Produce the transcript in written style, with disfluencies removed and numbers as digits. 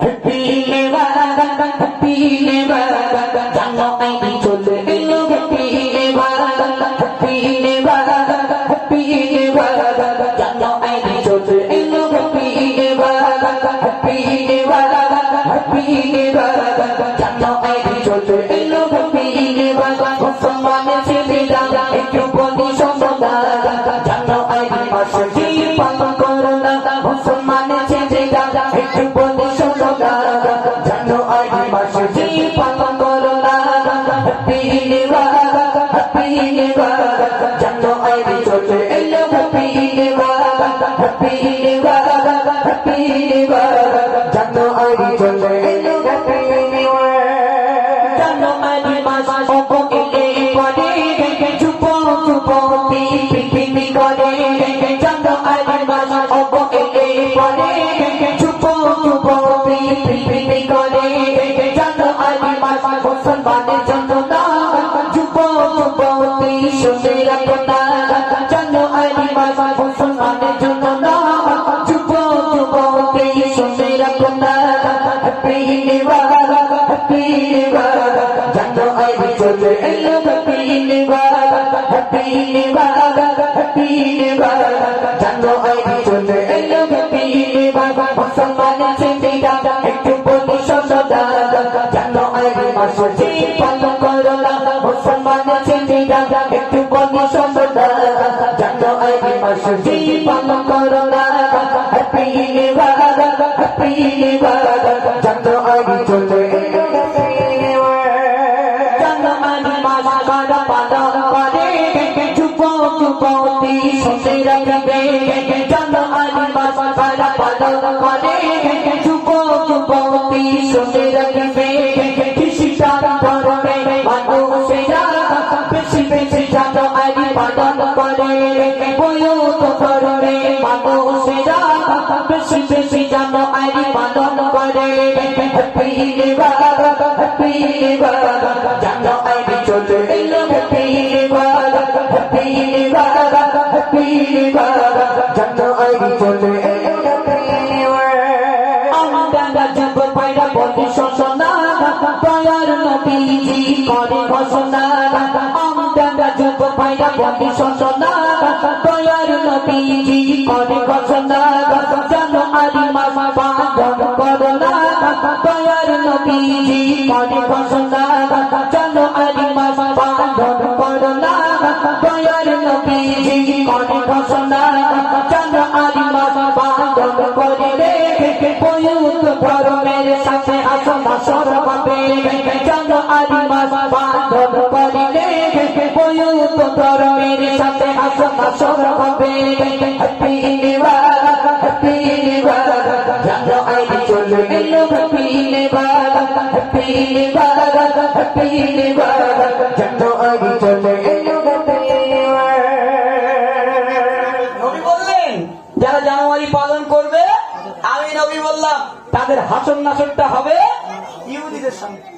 Happy never জানো ID চলে এলো হ্যাপি নেভার জানো আইডি চলে এলো হ্যাপি নেভার জানো আইডি চলে এলো হ্যাপি নেভার মুসলমানের ছেলেরা একটু বলি সমদা জানো আইডি মাসে কি পালন করো না মুসলমানের ছেলেরা একটু বলি সমদা জানো আইডি মাসে কি পালন করো না হ্যাপি নেভার জানো আইডি চলে এলো হ্যাপি নেভার জানো আইডি চলে এলো হ্যাপি নেভার জানো আইডি মাস অপকে পড়ে চুপ পিপিপি করে জানো আইডি মাস অপকে পড়ে চুপ পিপিপি করে জানো আইডি মাস মুসলমানের জন্য না চুপ শুনে রাখো না জানো আইডি মাস মুসলমানের জন্য না চুপ শুনে রাখো না হ্যাপি নেভার জানো আইডি চলে এলো হ্যাপি নেভার জানো আইডি চলে এলো হ্যাপি নেভার মুসলমানের ছেলেরা একটু বলি সমদা জানো আইডি মাসে কি পালন করো না মুসলমানের ছেলেরা একটু বলি সমদা জানো আইডি মাসে কি পালন করো না হ্যাপি নেভার জানো আইডি চলে এলো হ্যাপি নেভার জানো আইডি মাস কারা পালন করে চুপ শুনে রাখবে জানো আইডি মাস কারা পালন করে চুপ শুনে রাখবে খ্রিস্টান ধর্মে মানুষেরা বেশি জানো আইডি পালন করে বৌদ্ধ ধর্মে মানুষেরা বেশি জানো আইডি পালন করে হ্যাপি নেভার জানো আইডি চলে এলো হ্যাপি নেভার জানো আইডি চলে এলো হ্যাপি নেভার আমরা যুব পাইরা বলি শোষণা দয়ার নবীজি করে ঘোষণা আমরা যুব পাইরা বলি শোষণা দয়ার নবীজি করে ঘোষণা জানো আইডি মাস পালন করো না দয়ার নবীজি করে ঘোষণা জানো আইডি মাস পালন করো না দয়ার নবীজি করে ঘোষণা জানো আইডি মাস পালন করে বৌদ্ধ ধর্মের সাথে আসনা সরবে জানো আইডি মাস পালন করিলে বৌদ্ধ ধর্মের সাথে আসনা সরবে হ্যাপি নেভার জানো আইডি চলে এলো হ্যাপি নেভার জানো আইডি চলে এলো হ্যাপি নেভার নবী বললেন যারা জানুয়ারি পালন করবে আমি নবী বললাম তাদের হাসর নাসরটা হবে ইহুদিদের সঙ্গে।